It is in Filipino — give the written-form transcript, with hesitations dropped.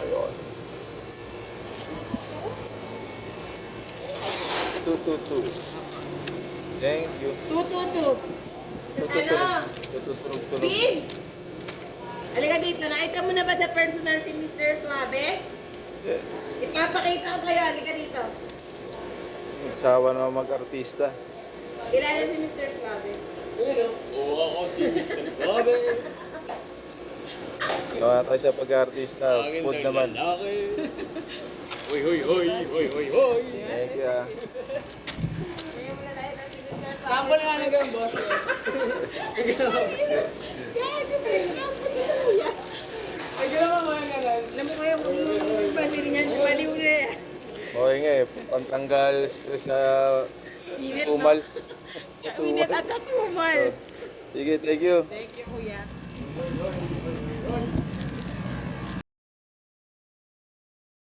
Ayun. 222. Thank you. 222. Tututurog. Vince! Halika dito. Nakita mo na ba sa personal si Mr. Suave? Yeah. Ipapakita ko sa'yo. Halika dito. Nagsawa na mag-artista. Kilala si Mr. Suave. Oo, ako si Mr. Suave. Sawa tayo sa pag-artista. Akin Food ng naman. lalaki. Hoy, hoy, hoy, hoy, hoy, hoy. Thank you ah. Sample nga na gawin, boss. Ay, gano'n mo mga ganun. Alam mo kayo kung bandiri niyan, baliw na yan. Okay nga eh. Pantanggal stress sa Init, tumal. no? Sa init at sa tumal. Sige, thank you. Thank you, kuya.